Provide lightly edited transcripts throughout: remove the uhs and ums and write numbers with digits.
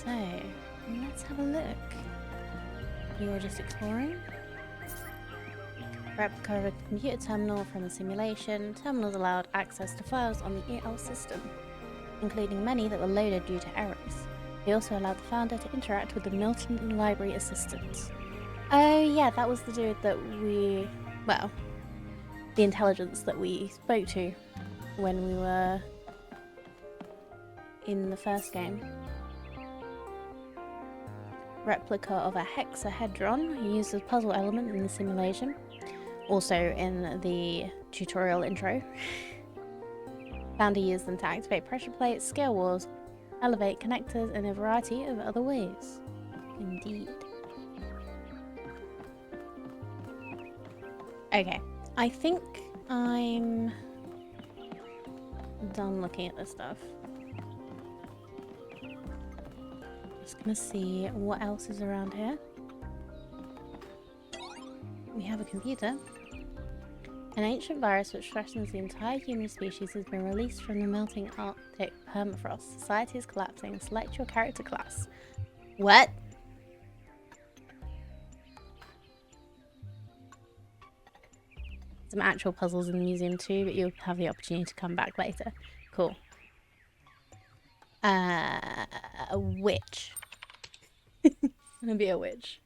So, let's have a look. You're just exploring. Replica of a computer terminal from a simulation. Terminals allowed access to files on the EL system, including many that were loaded due to errors. They also allowed the founder to interact with the Milton Library assistants. Oh yeah, that was the dude that we... well, the intelligence that we spoke to when we were in the first game. Replica of a hexahedron used as a puzzle element in the simulation. Also in the tutorial intro. Founder used them to activate pressure plates, scale walls, elevate connectors, and a variety of other ways. Indeed. Okay, I think I'm done looking at this stuff. Just gonna see what else is around here. We have a computer. An ancient virus which threatens the entire human species has been released from the melting Arctic permafrost. Society is collapsing. Select your character class. What? Some actual puzzles in the museum too, but you'll have the opportunity to come back later. Cool. A witch. I'm gonna be a witch.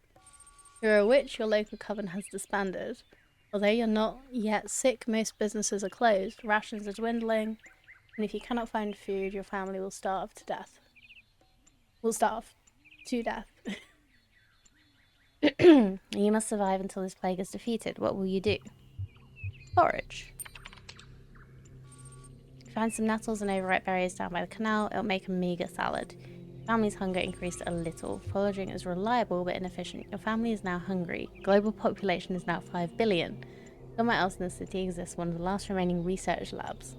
You're a witch, your local coven has disbanded. Although you're not yet sick, most businesses are closed, rations are dwindling, and if you cannot find food, your family will starve to death. Will starve to death. You must survive until this plague is defeated. What will you do? Forage. Find some nettles and overripe berries down by the canal. It'll make a meager salad. Family's hunger increased a little. Foraging is reliable but inefficient. Your family is now hungry. Global population is now 5 billion. Somewhere else in the city exists one of the last remaining research labs,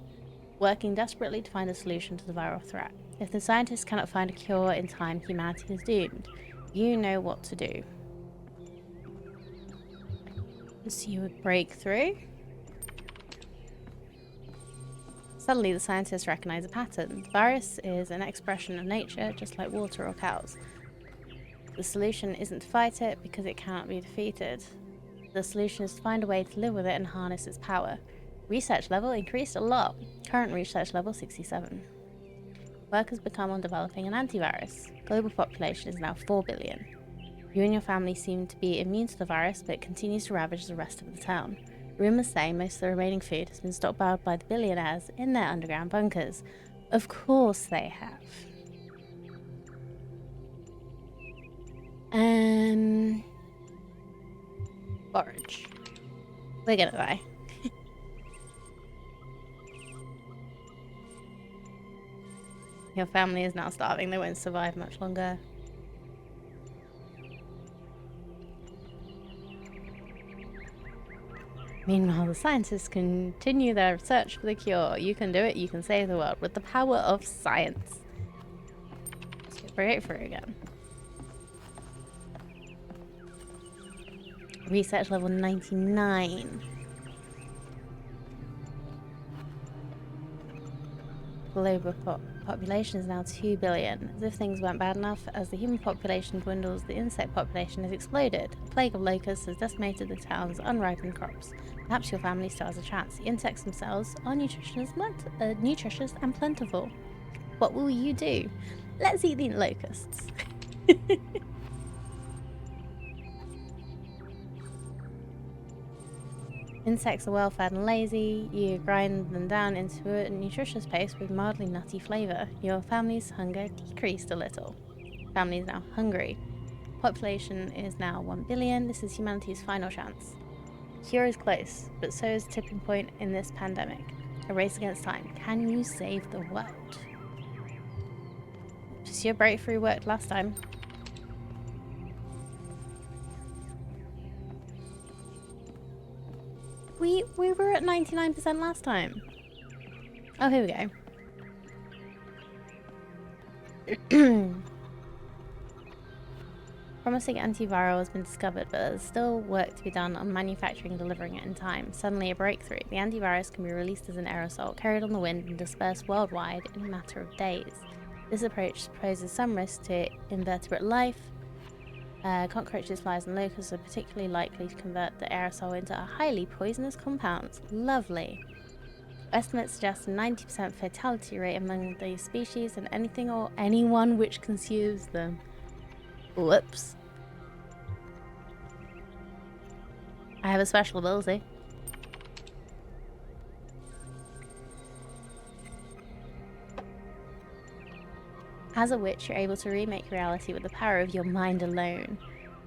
working desperately to find a solution to the viral threat. If the scientists cannot find a cure in time, humanity is doomed. You know what to do. So you would break through. Suddenly, the scientists recognize a pattern. The virus is an expression of nature, just like water or cows. The solution isn't to fight it, because it cannot be defeated. The solution is to find a way to live with it and harness its power. Research level increased a lot. Current research level 67. Work has become on developing an antivirus. Global population is now 4 billion. You and your family seem to be immune to the virus, but it continues to ravage the rest of the town. Rumours say most of the remaining food has been stockpiled by the billionaires in their underground bunkers. Of course they have. Forage. We're gonna die. Your family is now starving. They won't survive much longer. Meanwhile, the scientists continue their search for the cure. You can do it. You can save the world with the power of science. Let's get breakthrough again. Research level 99. Global population is now 2 billion. As if things weren't bad enough, as the human population dwindles, the insect population has exploded. A plague of locusts has decimated the town's unripened crops. Perhaps your family still has a chance. The insects themselves are nutritious and plentiful. What will you do? Let's eat the locusts. Insects are well fed and lazy. You grind them down into a nutritious paste with mildly nutty flavour. Your family's hunger decreased a little. Family is now hungry. Population is now 1 billion. This is humanity's final chance. Cure is close, but so is tipping point in this pandemic. A race against time. Can you save the world? Just your breakthrough worked last time. We were at 99% last time. Oh, here we go. Promising antiviral has been discovered, but there's still work to be done on manufacturing and delivering it in time. Suddenly a breakthrough. The antivirus can be released as an aerosol, carried on the wind, and dispersed worldwide in a matter of days. This approach poses some risk to invertebrate life. Cockroaches, flies, and locusts are particularly likely to convert the aerosol into a highly poisonous compound. Lovely. Estimates suggest a 90% fatality rate among these species and anything or anyone which consumes them. Whoops. I have a special ability. As a witch, you're able to remake reality with the power of your mind alone.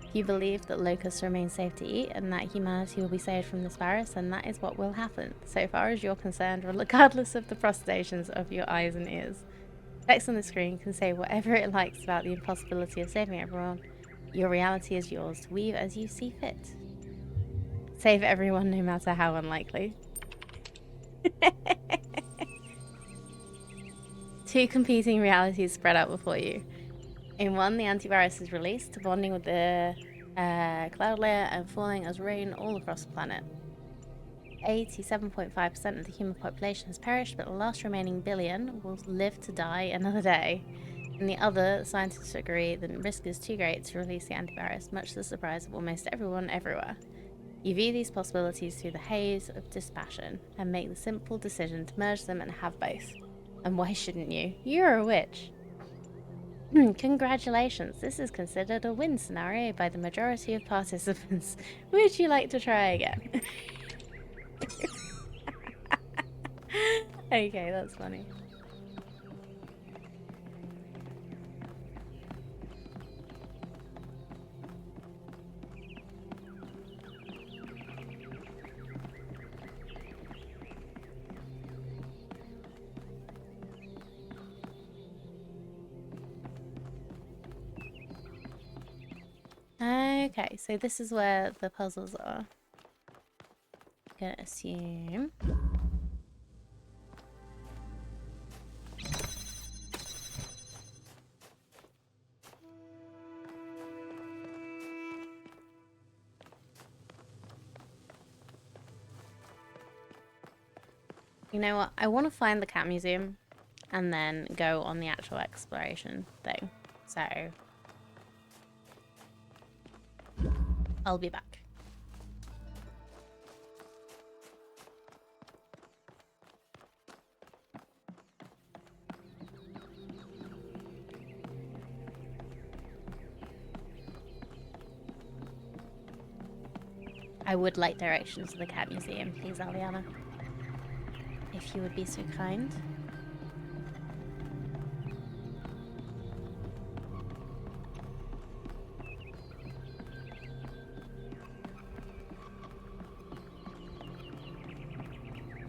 If you believe that locusts remain safe to eat and that humanity will be saved from this virus, then that is what will happen, so far as you're concerned, regardless of the protestations of your eyes and ears. Text on the screen can say whatever it likes about the impossibility of saving everyone. Your reality is yours to weave as you see fit. Save everyone, no matter how unlikely. Two competing realities spread out before you. In one, the antivirus is released, bonding with the cloud layer and falling as rain all across the planet. 87.5% of the human population has perished, but the last remaining billion will live to die another day. In the other, scientists agree that the risk is too great to release the antivirus, much to the surprise of almost everyone everywhere. You view these possibilities through the haze of dispassion and make the simple decision to merge them and have both. And why shouldn't you? You're a witch. Congratulations, this is considered a win scenario by the majority of participants. Would you like to try again? Okay, that's funny. Okay, so this is where the puzzles are. I'm gonna assume. You know what? I want to find the cat museum and then go on the actual exploration thing. So I'll be back. I would like directions to the cat museum, please, Aliana. If you would be so kind.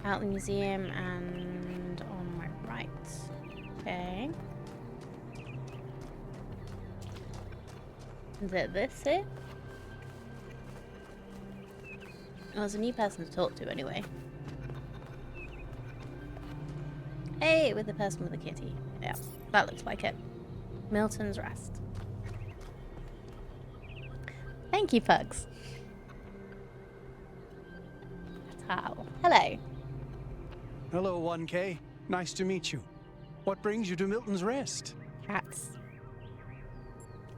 Out the museum and on my right. Okay. Is it this here? Well, there's a new person to talk to anyway. Hey, with the person with the kitty. Yeah, that looks like it. Milton's Rest. Thank you, Pugs. Hello. Hello, 1K. Nice to meet you. What brings you to Milton's Rest? Cats.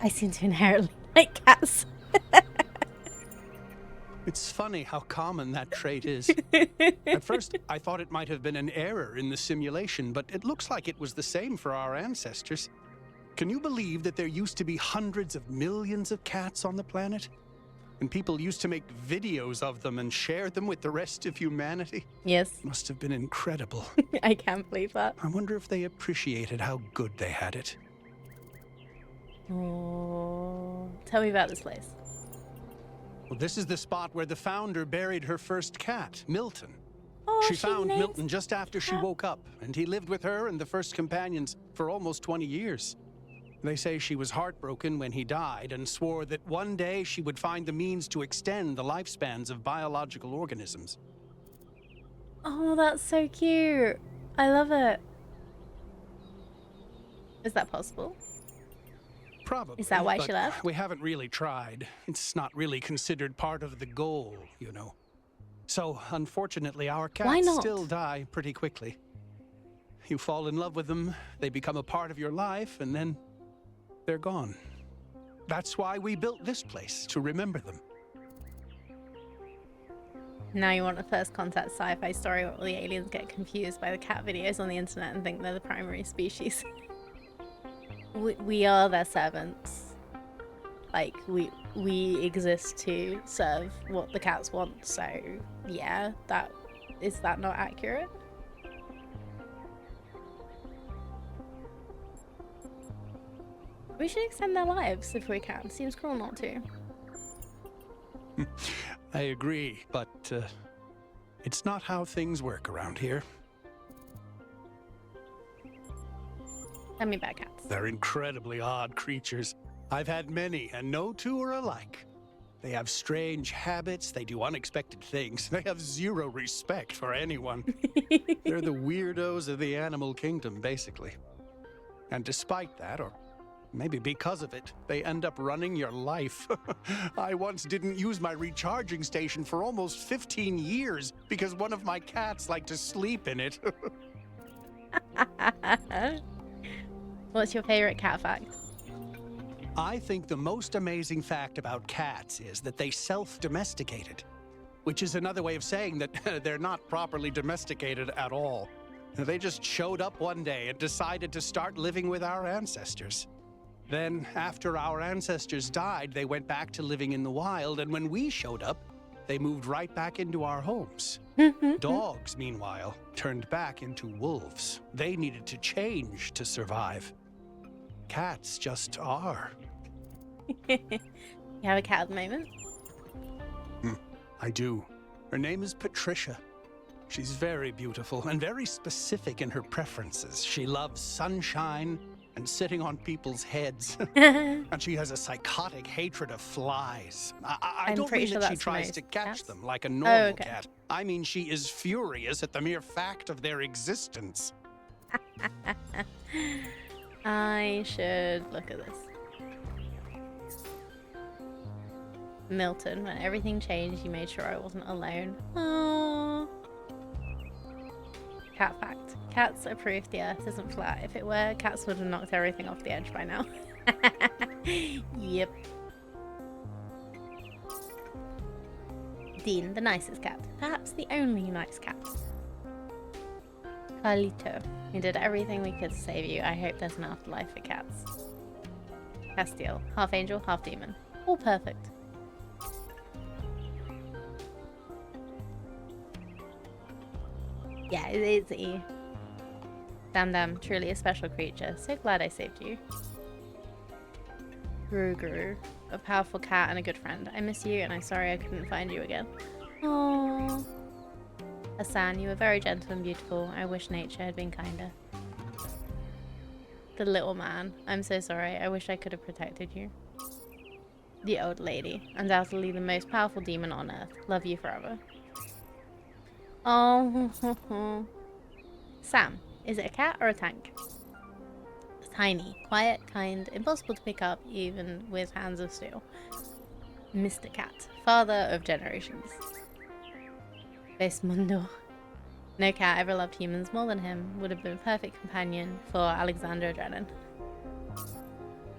I seem to inherently like cats. It's funny how common that trait is. At first, I thought it might have been an error in the simulation, but it looks like it was the same for our ancestors. Can you believe that there used to be hundreds of millions of cats on the planet? And people used to make videos of them and share them with the rest of humanity? Yes. Must have been incredible. I can't believe that. I wonder if they appreciated how good they had it. Oh, tell me about this place. Well, this is the spot where the founder buried her first cat, Milton. Oh, She found named Milton just after she woke up, and he lived with her and the first companions for almost 20 years. They say she was heartbroken when he died and swore that one day she would find the means to extend the lifespans of biological organisms. Oh, that's so cute. I love it. Is that possible? Probably. Is that why but she left? We haven't really tried. It's not really considered part of the goal, you know. So, unfortunately, our Why cats not? still die pretty quickly. You fall in love with them, they become a part of your life, and then they're gone. That's why we built this place, to remember them. Now you want a first contact sci-fi story where all the aliens get confused by the cat videos on the internet and think they're the primary species. we are their servants. Like, we exist to serve what the cats want, so yeah, is that not accurate? We should extend their lives if we can. Seems cruel not to. I agree, but it's not how things work around here. Tell me about cats. They're incredibly odd creatures. I've had many, and no two are alike. They have strange habits, they do unexpected things, they have zero respect for anyone. They're the weirdos of the animal kingdom, basically. And despite that, or maybe because of it, they end up running your life. I once didn't use my recharging station for almost 15 years because one of my cats liked to sleep in it. What's your favorite cat fact? I think the most amazing fact about cats is that they self-domesticated, which is another way of saying that they're not properly domesticated at all. They just showed up one day and decided to start living with our ancestors. Then, after our ancestors died, they went back to living in the wild, and when we showed up, they moved right back into our homes. Dogs, meanwhile, turned back into wolves. They needed to change to survive. Cats just are. You have a cat at the moment? I do. Her name is Patricia. She's very beautiful and very specific in her preferences. She loves sunshine and sitting on people's heads. And she has a psychotic hatred of flies. I don't mean that she tries to catch them like a normal cat. I mean she is furious at the mere fact of their existence. I should look at this. Milton, when everything changed, you made sure I wasn't alone. Aww. Cat fact. Cats are proof the earth isn't flat. If it were, cats would have knocked everything off the edge by now. Yep. Dean, the nicest cat. Perhaps the only nice cat. Carlito, we did everything we could to save you. I hope there's an afterlife for cats. Castiel, half angel, half demon. All perfect. Yeah, it's E. Damn, truly a special creature. So glad I saved you. Guru, a powerful cat and a good friend. I miss you and I'm sorry I couldn't find you again. Aww. Hassan, you were very gentle and beautiful. I wish nature had been kinder. The little man. I'm so sorry. I wish I could have protected you. The old lady. Undoubtedly the most powerful demon on earth. Love you forever. Oh. Sam, is it a cat or a tank? Tiny, quiet, kind, impossible to pick up even with hands of steel. Mr. Cat, father of generations. Mundo. No cat ever loved humans more than him. Would have been a perfect companion for Alexander Drennan.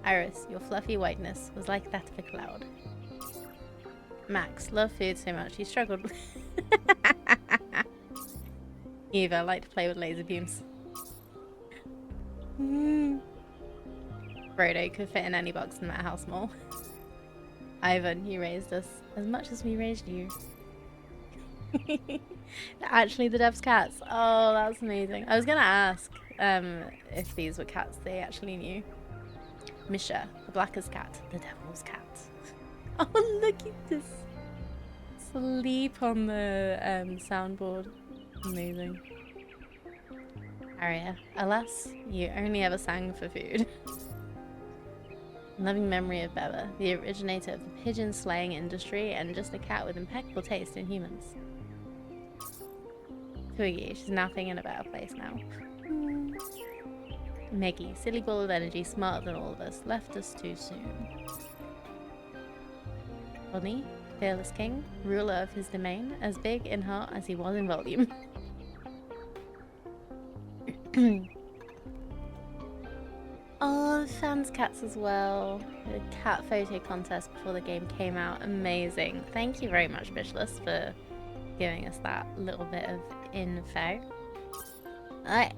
Iris, your fluffy whiteness was like that of a cloud. Max, loved food so much he struggled. Eva liked to play with laser beams. Frodo could fit in any box in that house mall. Ivan, you raised us as much as we raised you. Actually, the dev's cats. Oh, that's amazing. I was gonna ask if these were cats they actually knew. Misha, the blackest cat, the devil's cat. Oh, look at this. Sleep on the soundboard. Amazing. Aria, alas, you only ever sang for food. Loving memory of Beba, the originator of the pigeon slaying industry and just a cat with impeccable taste in humans. Twiggy, she's napping in a better place now. Meggie, silly ball of energy, smarter than all of us, left us too soon. Bonnie, fearless king, ruler of his domain, as big in heart as he was in volume. Oh, fans cats as well. The cat photo contest before the game came out. Amazing. Thank you very much, Bishless, for giving us that little bit of info. I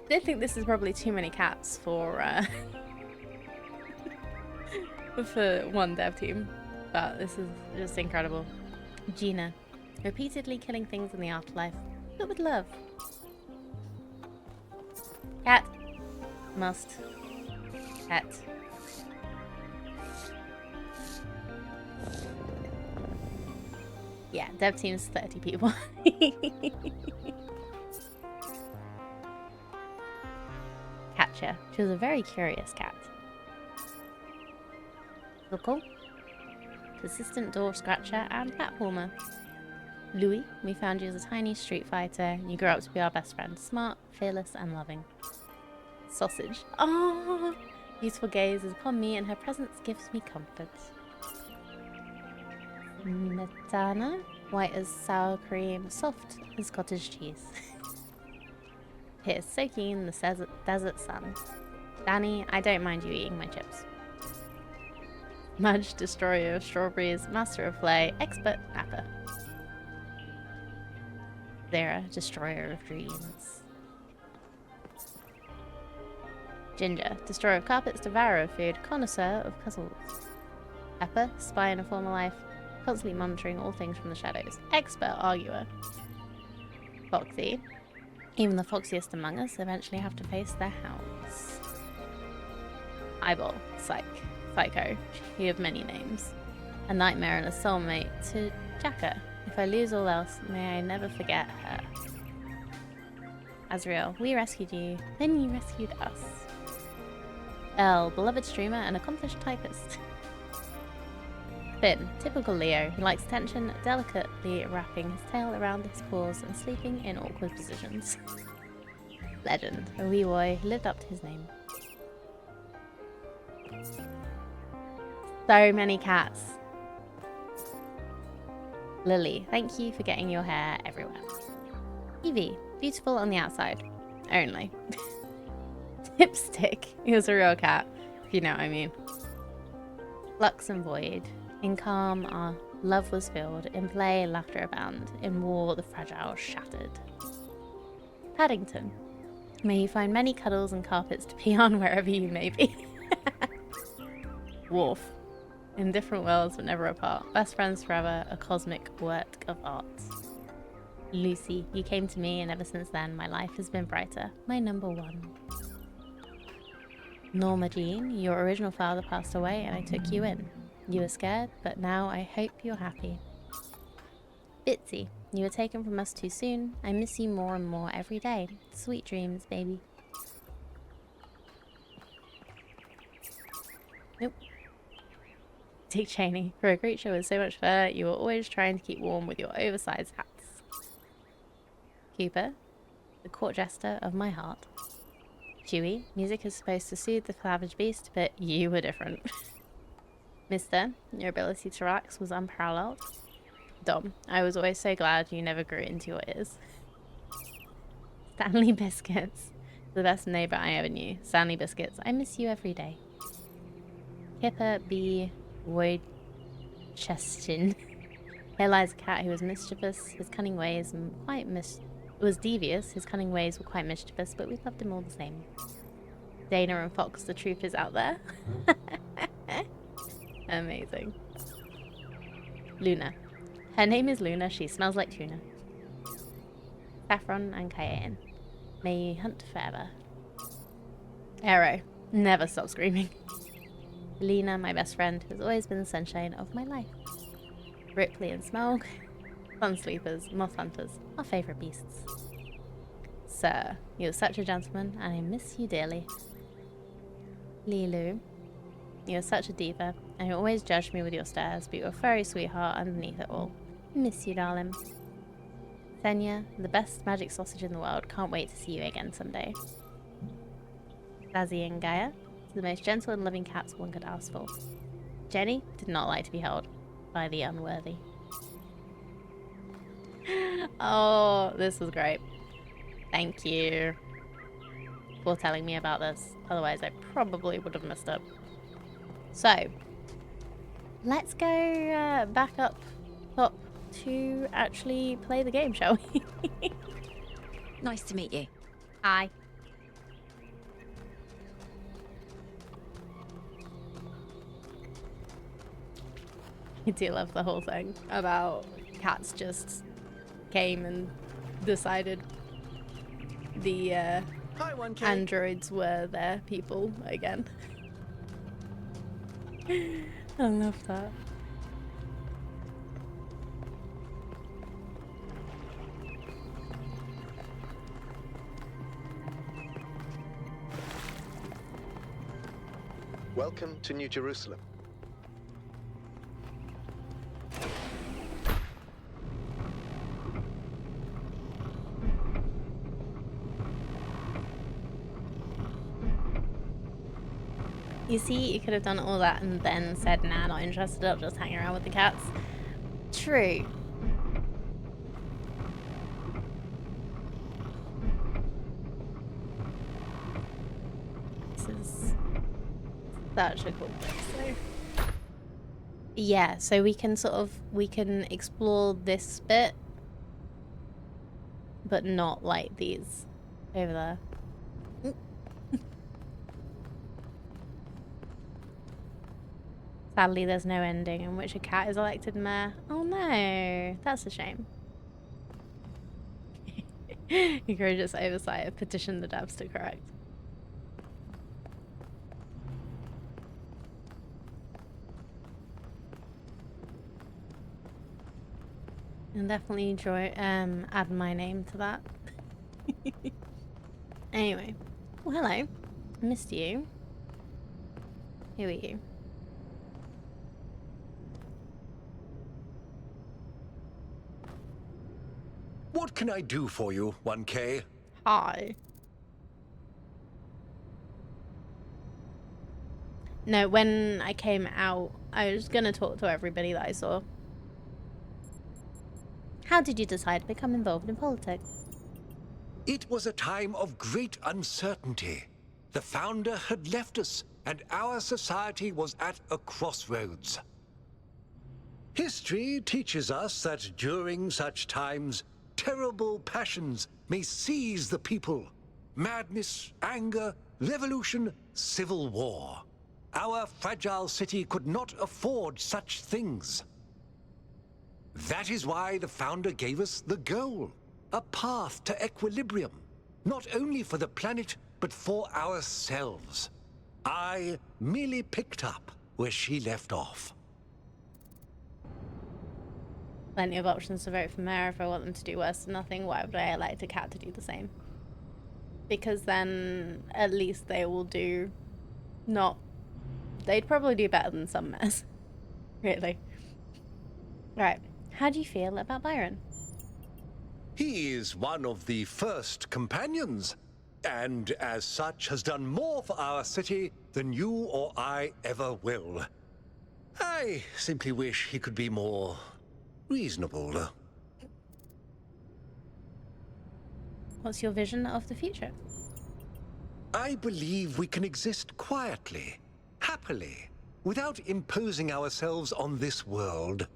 did think this is probably too many cats for for one dev team, but this is just incredible. Gina, repeatedly killing things in the afterlife, but with love. Cat. Must. Pet. Yeah, dev team's 30 people. Catcher. She was a very curious cat. Local. Persistent door scratcher and cat warmer. Louis, we found you as a tiny street fighter. You grew up to be our best friend. Smart, fearless, and loving. Sausage. Oh, beautiful gaze is upon me, and her presence gives me comfort. Metana, white as sour cream, soft as cottage cheese. Here, soaking in the desert sun. Danny, I don't mind you eating my chips. Mudge, destroyer of strawberries, master of play, expert napper. Zara, destroyer of dreams. Ginger, destroyer of carpets, devourer of food, connoisseur of puzzles. Pepper, spy in a former life, constantly monitoring all things from the shadows. Expert arguer. Foxy, even the foxiest among us eventually have to face their hounds. Eyeball, psycho, she of many names. A nightmare and a soulmate to Jacka. If I lose all else, may I never forget her. Azrael, we rescued you, then you rescued us. Elle, beloved streamer and accomplished typist. Finn, typical Leo, he likes attention, delicately wrapping his tail around his paws and sleeping in awkward positions. Legend, a wee boy who lived up to his name. So many cats. Lily, thank you for getting your hair everywhere. Evie, beautiful on the outside. Only. Dipstick, he was a real cat, if you know what I mean. Flux and void. In calm, our love was filled. In play, laughter abound. In war, the fragile shattered. Paddington, may you find many cuddles and carpets to pee on wherever you may be. Wolf, in different worlds but never apart. Best friends forever, a cosmic work of art. Lucy, you came to me and ever since then my life has been brighter. My number one. Norma Jean, your original father passed away and I took you in. You were scared, but now I hope you're happy. Bitsy, you were taken from us too soon. I miss you more and more every day. Sweet dreams, baby. Nope. Dick Cheney, for a creature with so much fur, you were always trying to keep warm with your oversized hats. Cooper, the court jester of my heart. Chewie, music is supposed to soothe the savage beast, but you were different. Mister, your ability to relax was unparalleled. Dom, I was always so glad you never grew into your ears. Stanley Biscuits, the best neighbor I ever knew. Stanley Biscuits, I miss you every day. Kipper B. Wojcieszyn. Here lies a cat who was mischievous, his cunning ways and was devious, his cunning ways were quite mischievous, but we loved him all the same. Dana and Fox, the truth is out there. Amazing. Luna. Her name is Luna, she smells like tuna. Saffron and Cayenne. May you hunt forever. Arrow. Never stop screaming. Lena, my best friend, who has always been the sunshine of my life. Ripley and Smog. Sun sleepers, moth hunters, our favourite beasts. Sir, you're such a gentleman, and I miss you dearly. Lilu, you're such a diva, and you always judged me with your stares, but you're a furry sweetheart underneath it all. Miss you, darling. Senya, the best magic sausage in the world, can't wait to see you again someday. Zazzy and Gaia, the most gentle and loving cats one could ask for. Jenny did not like to be held by the unworthy. Oh, this was great. Thank you. before telling me about this. Otherwise, I probably would have messed up. So, let's go back up top to actually play the game, shall we? Nice to meet you. Hi. I do love the whole thing about cats just came and decided the Hi, 1K. androids were their people again. I love that. Welcome to New Jerusalem. You see, you could have done all that and then said, nah, not interested, I'll just hang around with the cats. True. This is such a cool place, though. Yeah, so we can we can explore this bit, but not like these over there. Sadly, there's no ending in which a cat is elected mayor. Oh no, that's a shame. Egregious oversight. Petition the devs to correct. And definitely add my name to that. Anyway. Well, hello. I missed you. Who are you? What can I do for you, 1K? Hi. No, when I came out, I was gonna talk to everybody that I saw. How did you decide to become involved in politics? It was a time of great uncertainty. The founder had left us, and our society was at a crossroads. History teaches us that during such times, terrible passions may seize the people. Madness, anger, revolution, civil war. Our fragile city could not afford such things. That is why the founder gave us the goal, a path to equilibrium, not only for the planet, but for ourselves. I merely picked up where she left off. Plenty of options to vote for mayor if I want them to do worse than nothing. Why would I elect a cat to do the same? Because then at least they will do not... They'd probably do better than some mayors. Really. Right. How do you feel about Byron? He is one of the first companions, and as such has done more for our city than you or I ever will. I simply wish he could be more reasonable. What's your vision of the future? I believe we can exist quietly, happily, without imposing ourselves on this world,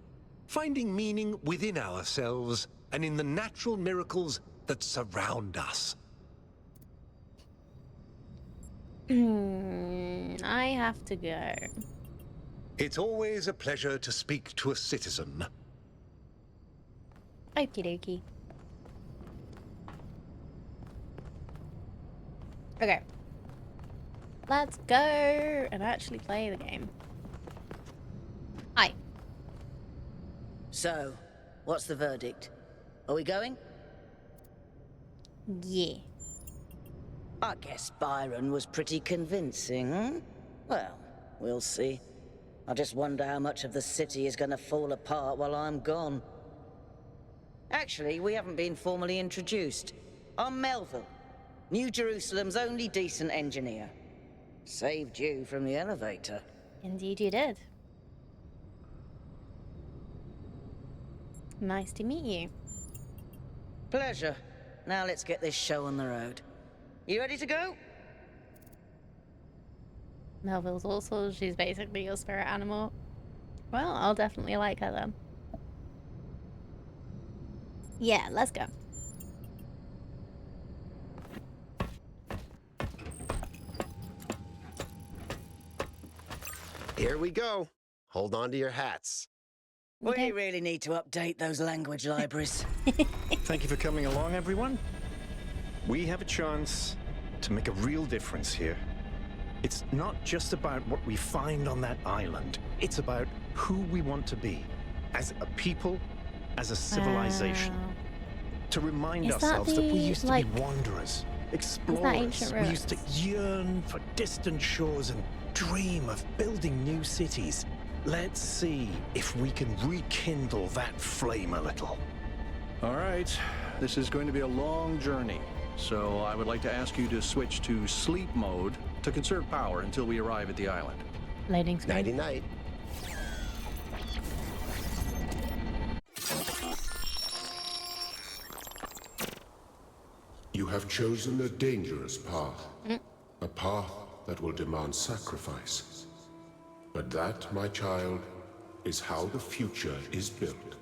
finding meaning within ourselves and in the natural miracles that surround us. I have to go. It's always a pleasure to speak to a citizen. Okie dokie. Okay. Let's go and actually play the game. Hi. So, what's the verdict? Are we going? Yeah. I guess Byron was pretty convincing, hmm? Well, we'll see. I just wonder how much of the city is gonna fall apart while I'm gone. Actually, we haven't been formally introduced. I'm Melville, New Jerusalem's only decent engineer. Saved you from the elevator. Indeed you did. Nice to meet you. Pleasure. Now let's get this show on the road. You ready to go? Melville's also, she's basically your spirit animal. Well, I'll definitely like her then. Yeah, let's go. Here we go. Hold on to your hats. We really need to update those language libraries. Thank you for coming along, everyone. We have a chance to make a real difference here. It's not just about what we find on that island. It's about who we want to be as a people, as a civilization. Wow. To remind Is that ourselves that we the, used to like- be wanderers, ancient explorers. We used to ruins? yearn for distant shores and dream of building new cities. Let's see if we can rekindle that flame a little. All right, this is going to be a long journey, so I would like to ask you to switch to sleep mode to conserve power until we arrive at the island. Loading screen. Nighty-night. You have chosen a dangerous path. A path that will demand sacrifice. But that, my child, is how the future is built.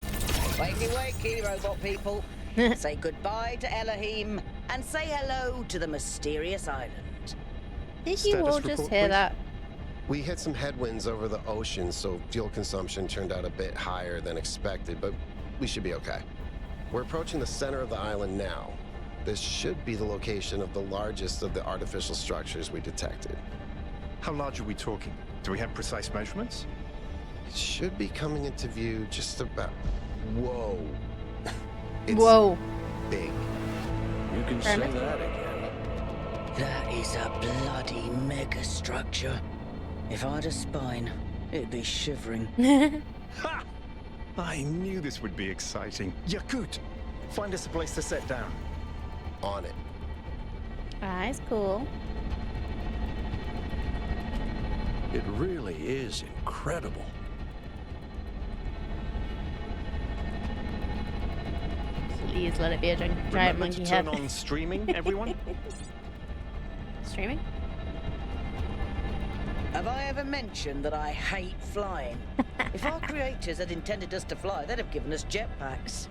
Wakey, wakey, robot people. Say goodbye to Elohim and say hello to the mysterious island. Did you Status all just report, hear please. that? We hit some headwinds over the ocean, so fuel consumption turned out a bit higher than expected, but we should be okay. We're approaching the center of the island now. This should be the location of the largest of the artificial structures we detected. How large are we talking? Do we have precise measurements? It should be coming into view just about... Whoa. It's Whoa. big. You can Fair say enough. that again. That is a bloody mega structure. If I had a spine, it'd be shivering. Ha! I knew this would be exciting. Yakut, find us a place to set down. On it. That's cool. It really is incredible. Please let it be a giant Remember monkey to head. turn on streaming, everyone? Streaming? Have I ever mentioned that I hate flying? If our creators had intended us to fly, they'd have given us jetpacks.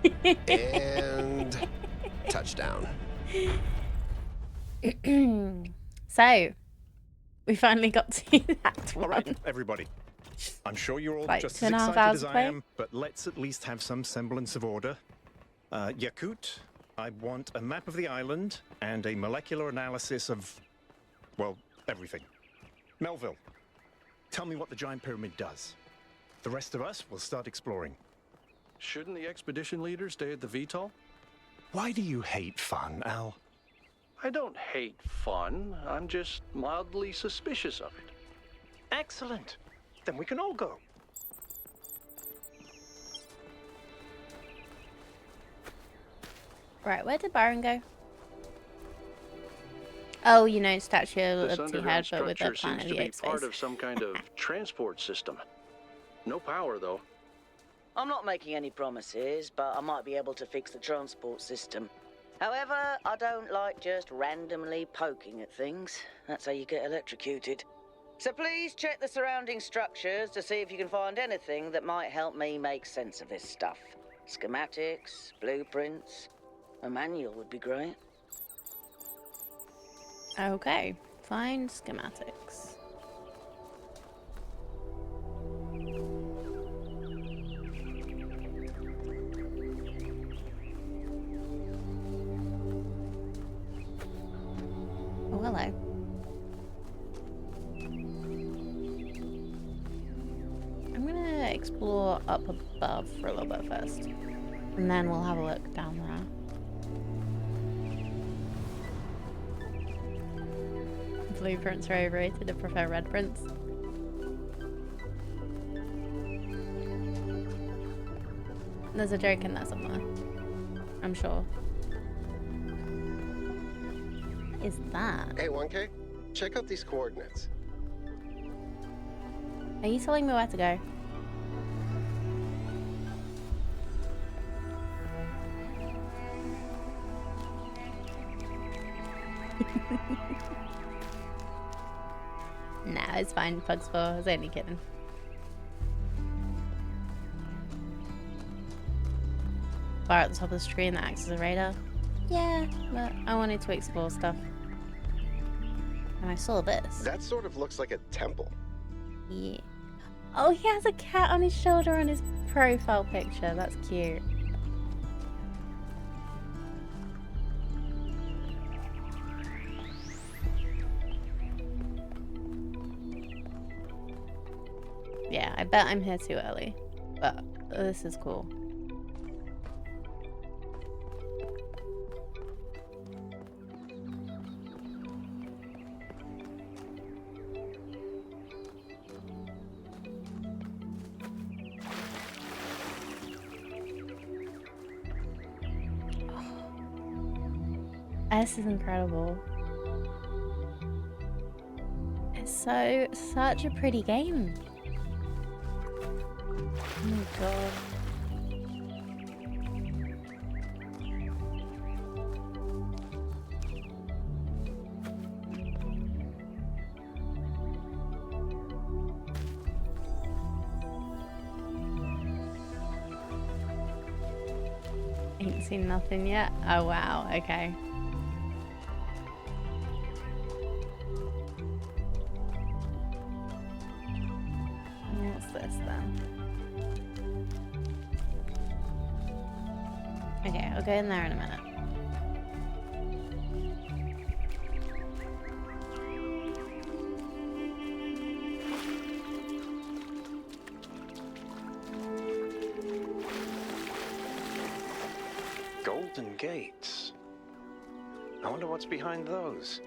And... touchdown. So, we finally got to that All one. right, everybody. I'm sure you're all Like just 2.5 as hours excited as to I play? am, but let's at least have some semblance of order. Yakut, I want a map of the island and a molecular analysis of, well, everything. Melville, tell me what the giant pyramid does. The rest of us will start exploring. Shouldn't the expedition leader stay at the VTOL? Why do you hate fun, Al? I don't hate fun. I'm just mildly suspicious of it. Excellent. Then we can all go. Right, where did Byron go? Oh, you know, Statue of This Liberty head, underground but with the structure Planet seems of to the be Apes part face. of some kind of transport system. No power, though. I'm not making any promises, but I might be able to fix the transport system. However, I don't like just randomly poking at things. That's how you get electrocuted. So please check the surrounding structures to see if you can find anything that might help me make sense of this stuff. Schematics, blueprints, a manual would be great. Okay, find schematics. Oh, hello. I'm gonna explore up above for a little bit first, and then we'll have a look down there. Blueprints are overrated. I prefer red prints. There's a joke in there somewhere, I'm sure. Is that? Hey, 1K, check out these coordinates. Are you telling me where to go? Nah, it's fine, Pug's I was only kidding. Bar at the top of the screen that acts as a radar. Yeah, but I wanted to explore stuff. And I saw this. That sort of looks like a temple. Yeah. Oh, he has a cat on his shoulder on his profile picture. That's cute. Yeah, I bet I'm here too early. But this is cool. This is incredible. It's such a pretty game. Oh my god. Ain't seen nothing yet? Oh wow, okay. What's this then? Okay, I'll go in there in a minute. Golden gates. I wonder what's behind those.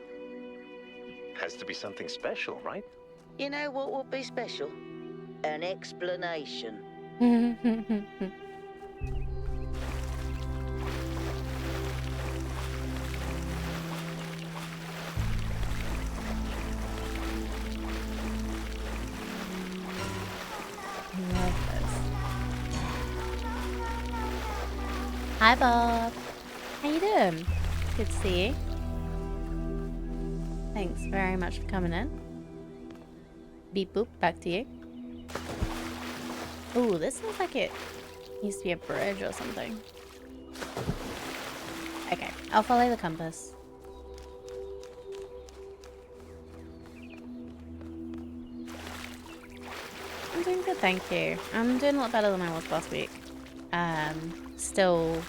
Has to be something special, right? You know what would be special? An explanation. Love this. Hi Bob. How you doing? Good to see you. Thanks very much for coming in. Beep boop, back to you. Ooh, this looks like it used to be a bridge or something. Okay, I'll follow the compass. I'm doing good, thank you. I'm doing a lot better than I was last week. Still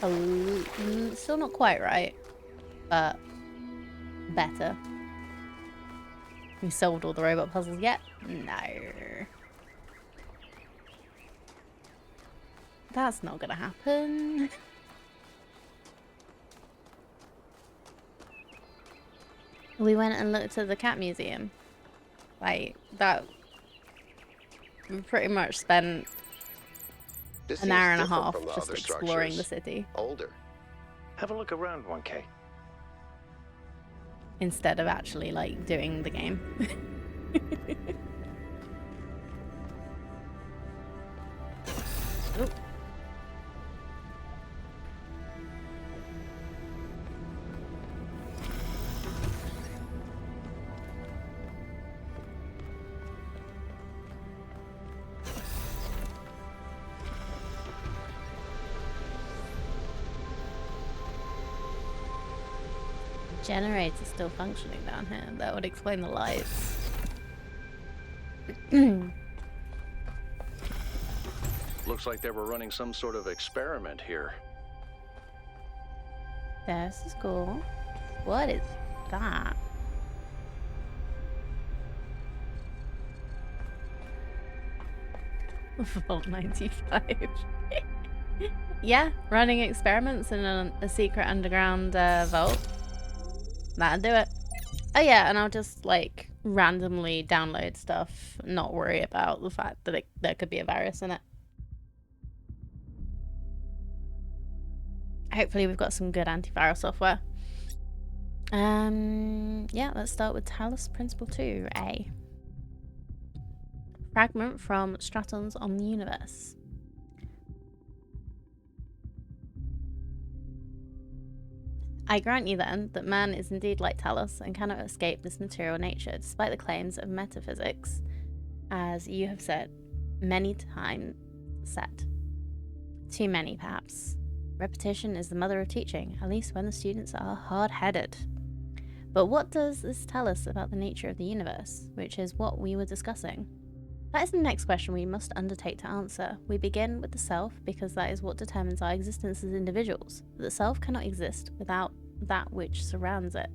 not quite right, but better. We solved all the robot puzzles yet? No. That's not gonna happen. We went and looked at the cat museum. Like, that... We pretty much spent an hour and a half just exploring the city. Older. Have a look around, 1K. Instead of actually, like, doing the game. Ooh. Generator's still functioning down here. That would explain the lights. Looks like they were running some sort of experiment here. This is cool. What is that? Vault 95. Yeah, running experiments in a secret underground vault. That'll do it. Oh yeah, and I'll just like randomly download stuff, not worry about the fact that there could be a virus in it. Hopefully we've got some good antivirus software. Yeah, let's start with Talos Principle 2A. Fragment from Stratons on the Universe. I grant you then that man is indeed like Talos and cannot escape this material nature, despite the claims of metaphysics, as you have said many times. Too many, perhaps. Repetition is the mother of teaching, at least when the students are hard-headed. But what does this tell us about the nature of the universe, which is what we were discussing? That is the next question we must undertake to answer. We begin with the self, because that is what determines our existence as individuals. The self cannot exist without that which surrounds it.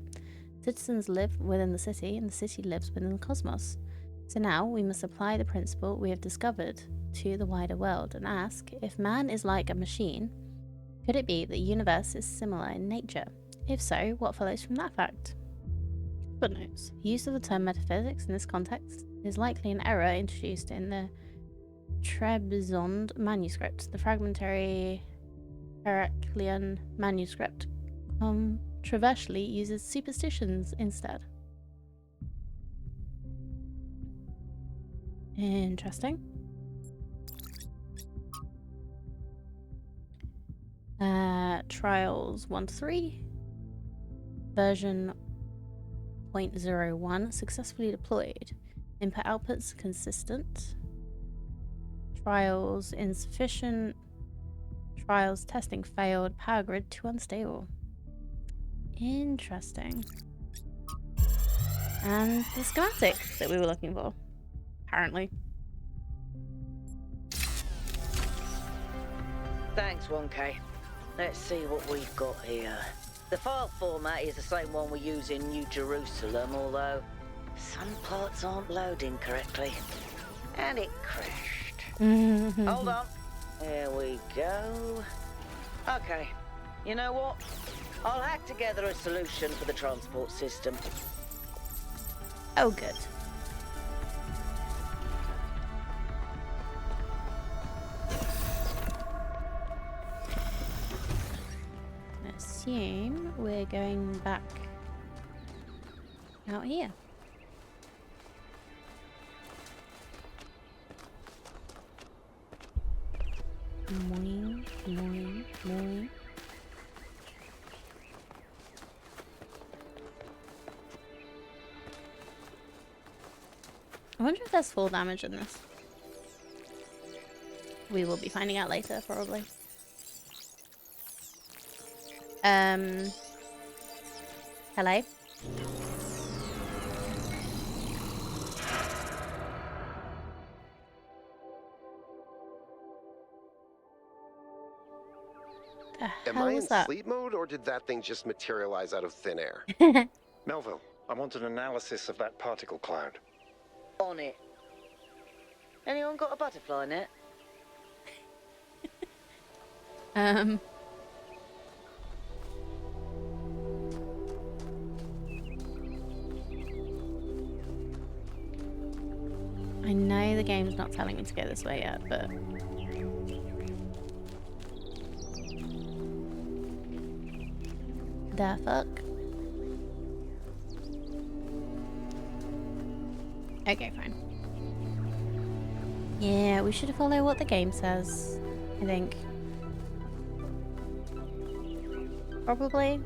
Citizens live within the city, and the city lives within the cosmos. So now we must apply the principle we have discovered to the wider world and ask, if man is like a machine, could it be that the universe is similar in nature? If so, what follows from that fact? Footnotes. Use of the term metaphysics in this context is likely an error introduced in the Trebizond manuscript. The fragmentary Heraclean manuscript controversially uses superstitions instead. Interesting. Trials 1 to 3. Version 0.01 successfully deployed. Input outputs consistent. Trials insufficient. Trials testing failed. Power grid too unstable. Interesting. And the schematic that we were looking for, apparently. Thanks, 1K. Let's see what we've got here. The file format is the same one we use in New Jerusalem, although some parts aren't loading correctly. And it crashed. Hold on. There we go. Okay. You know what? I'll hack together a solution for the transport system. Oh, good. Assume we're going back out here. Moing, moing, moing. I wonder if there's full damage in this. We will be finding out later, probably. Hello? Am I in sleep mode, or did that thing just materialize out of thin air? Melville, I want an analysis of that particle cloud. On it. Anyone got a butterfly net? I know the game's not telling me to go this way yet, but... The fuck? Okay, fine. Yeah, we should follow what the game says, I think. Probably.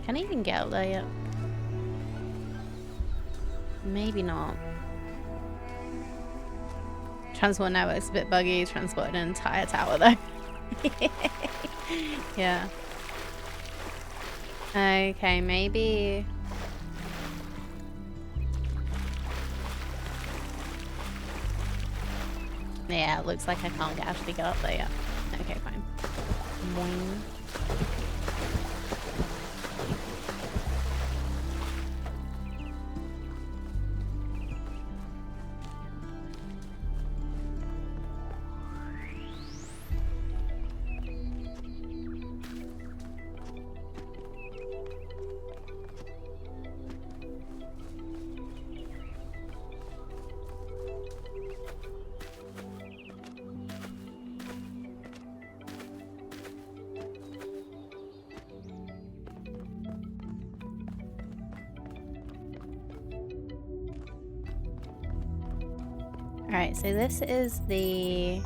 Can I even get out there yet? Maybe not. Transport network's a bit buggy. Transported an entire tower though. Yeah. Okay, maybe. Yeah, it looks like I can't actually get up there yet. Okay, fine. Boing. Alright, so this is the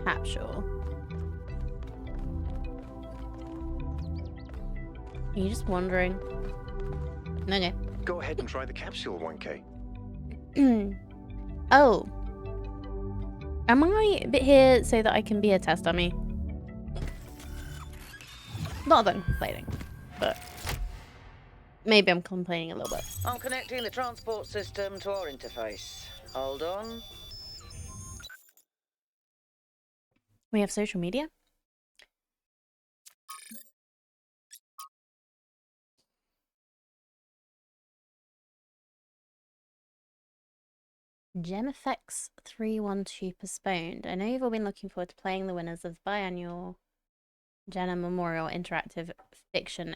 capsule. Are you just wondering? Okay. Go ahead and try the capsule, 1K. Oh. Am I a bit here so that I can be a test dummy? Not that I'm complaining, but maybe I'm complaining a little bit. I'm connecting the transport system to our interface. Hold on. We have social media? Gem Effects 312 postponed. I know you've all been looking forward to playing the winners of the biannual Jenna Memorial Interactive Fiction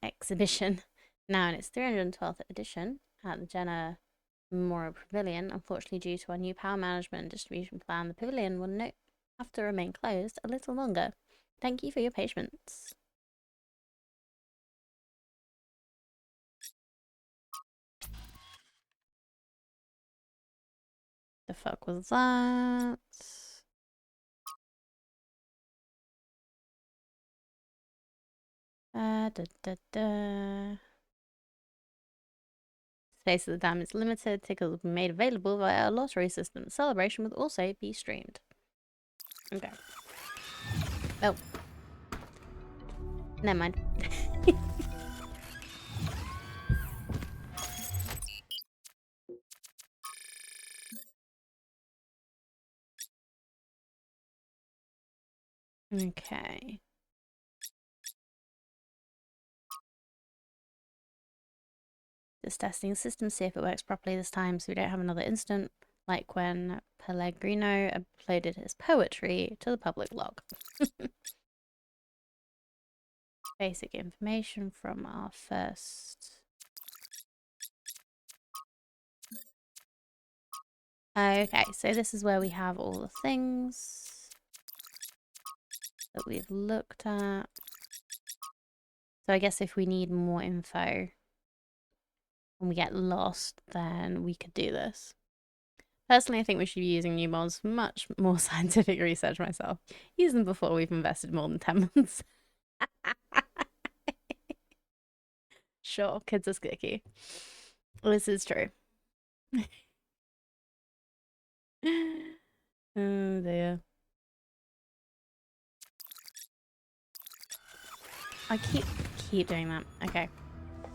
Exhibition. Now in its 312th edition at the Jenna Memorial Pavilion. Unfortunately, due to our new power management and distribution plan, the pavilion will have to remain closed a little longer. Thank you for your patience. The fuck was that? Space of the Dam is limited. Tickets will be made available via a lottery system. The celebration will also be streamed. Okay. Oh. Never mind. Okay. Just testing the system, see if it works properly this time so we don't have another incident like when Pellegrino uploaded his poetry to the public blog. Basic information from our first... Okay, so this is where we have all the things that we've looked at. So I guess if we need more info and we get lost, then we could do this. Personally, I think we should be using new mods for much more scientific research myself. Use them before we've invested more than 10 months. Sure, kids are sticky. This is true. Oh dear. I keep doing that. Okay.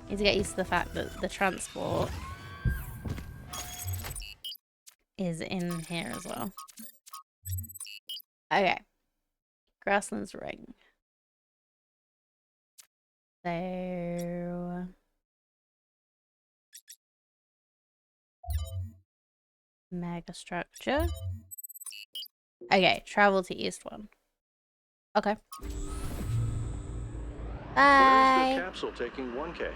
Need to get used to the fact that the transport is in here as well. Okay. Grasslands Ring. So... Mega structure. Okay, travel to East 1. Okay. Bye! Where is the capsule taking 1K?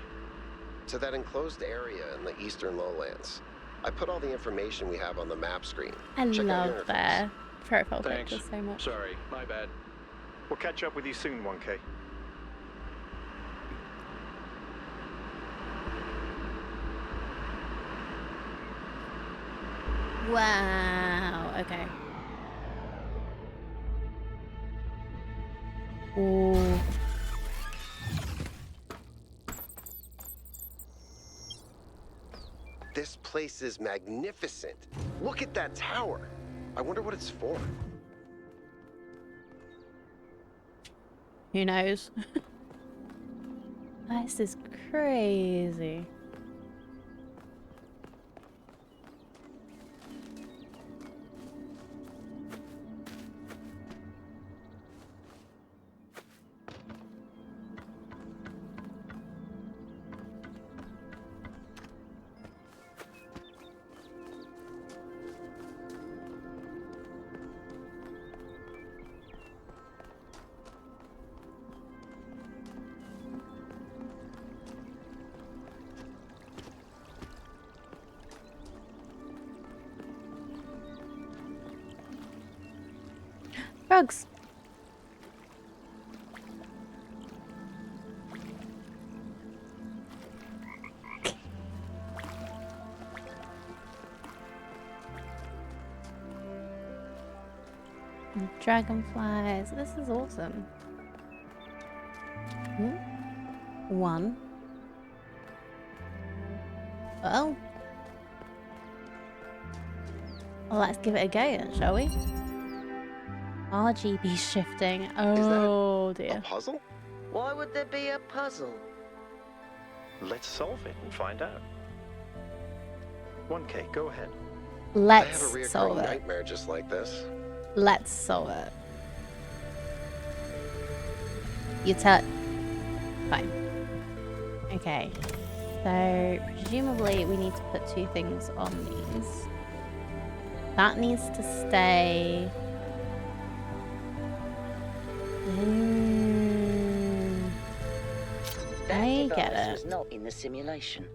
To that enclosed area in the eastern lowlands. I put all the information we have on the map screen. I Check out your love interface. their profile Thanks. pictures so much. Sorry, my bad. We'll catch up with you soon, 1K. Wow, okay. Ooh. This place is magnificent. Look at that tower. I wonder what it's for. Who knows? This is crazy. Rugs. And dragonflies. This is awesome. One. Well, let's give it a go then, shall we? RGB shifting. Oh dear. A puzzle? Why would there be a puzzle? Let's solve it and find out. 1K, go ahead. I have a Let's recurring solve it. nightmare just like this. Let's solve it. You tell. Fine. Okay. So, presumably, we need to put 2 things on these. That needs to stay. That I get device it. was not in the simulation.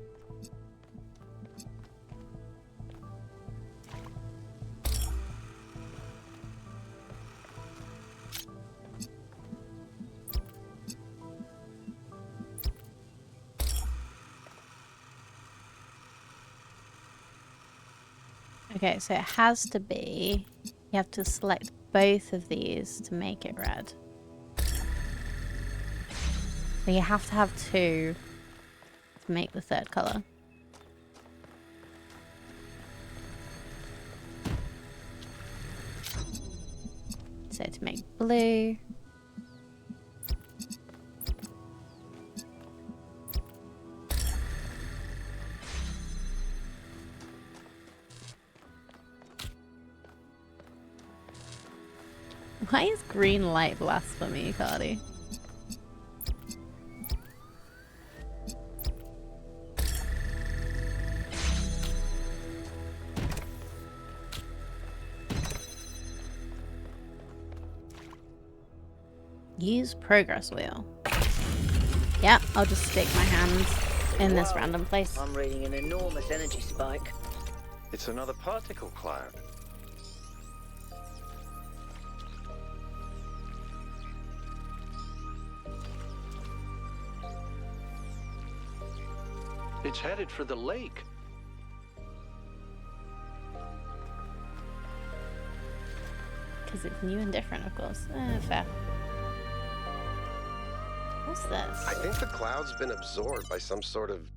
Okay, so it has to be. You have to select both of these to make it red. So you have to have 2 to make the 3rd color. So to make blue. Why is green light blasphemy, Cardi? Use progress wheel. Yeah, I'll just stick my hands in this Whoa, random place. I'm reading an enormous energy spike. It's another particle cloud. It's headed for the lake. Because it's new and different, of course. Fair. What's this? I think the cloud's been absorbed by some sort of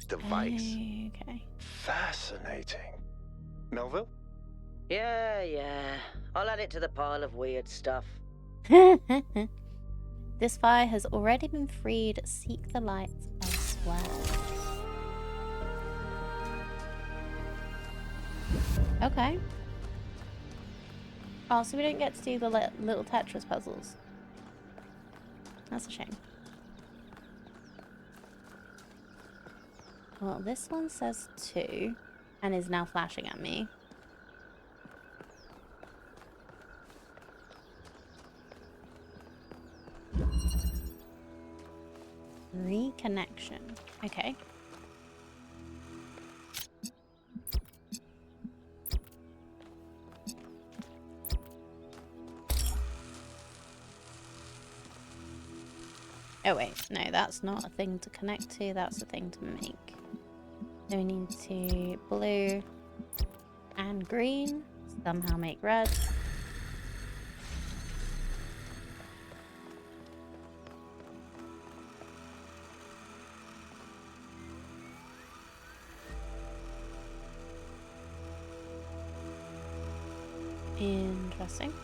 device. Okay. Fascinating. Melville? Yeah. I'll add it to the pile of weird stuff. This fire has already been freed. Seek the light elsewhere. Okay. Oh, so we don't get to do the little Tetris puzzles. That's a shame. Well, this one says 2 and is now flashing at me. Reconnection. Okay. Oh wait, no, that's not a thing to connect to, that's a thing to make. So we need to blue and green, somehow make red. Interesting.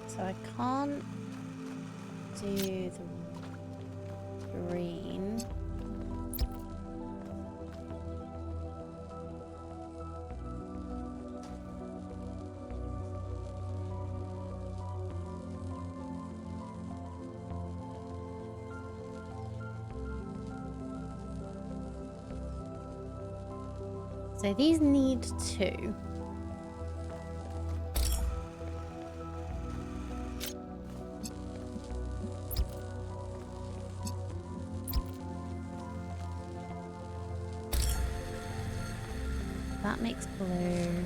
So I can't do the green. So these need 2. that makes blue.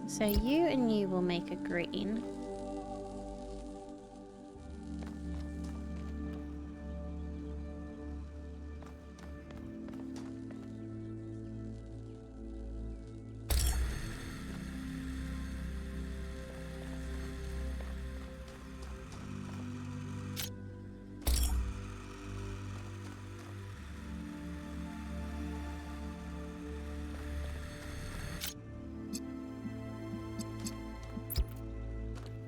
So you and you will make a green.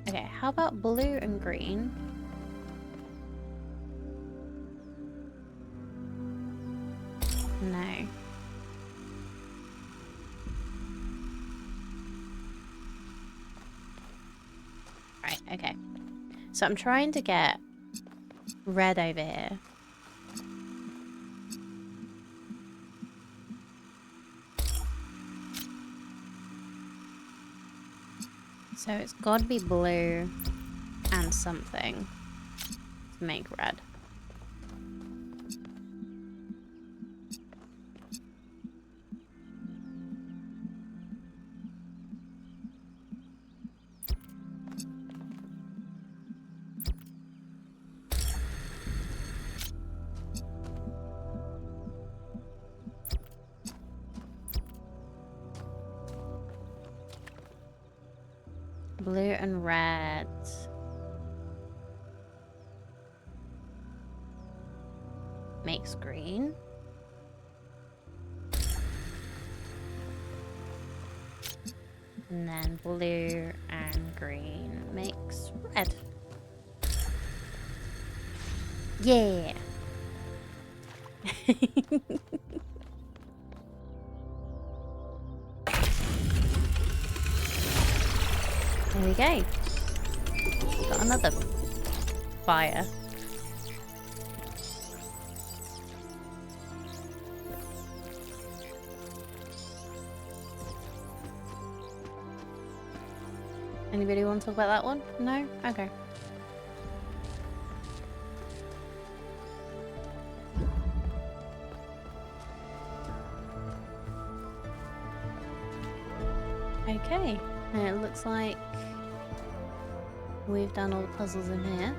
Okay, how about blue and green? No. Right, okay. So I'm trying to get red over here. So it's got to be blue and something to make red. Blue and red. Makes green. And then blue and green makes red. Yeah. There we go. Got another fire. Anybody want to talk about that one? No? Okay. Okay, and it looks like we've done all the puzzles in here.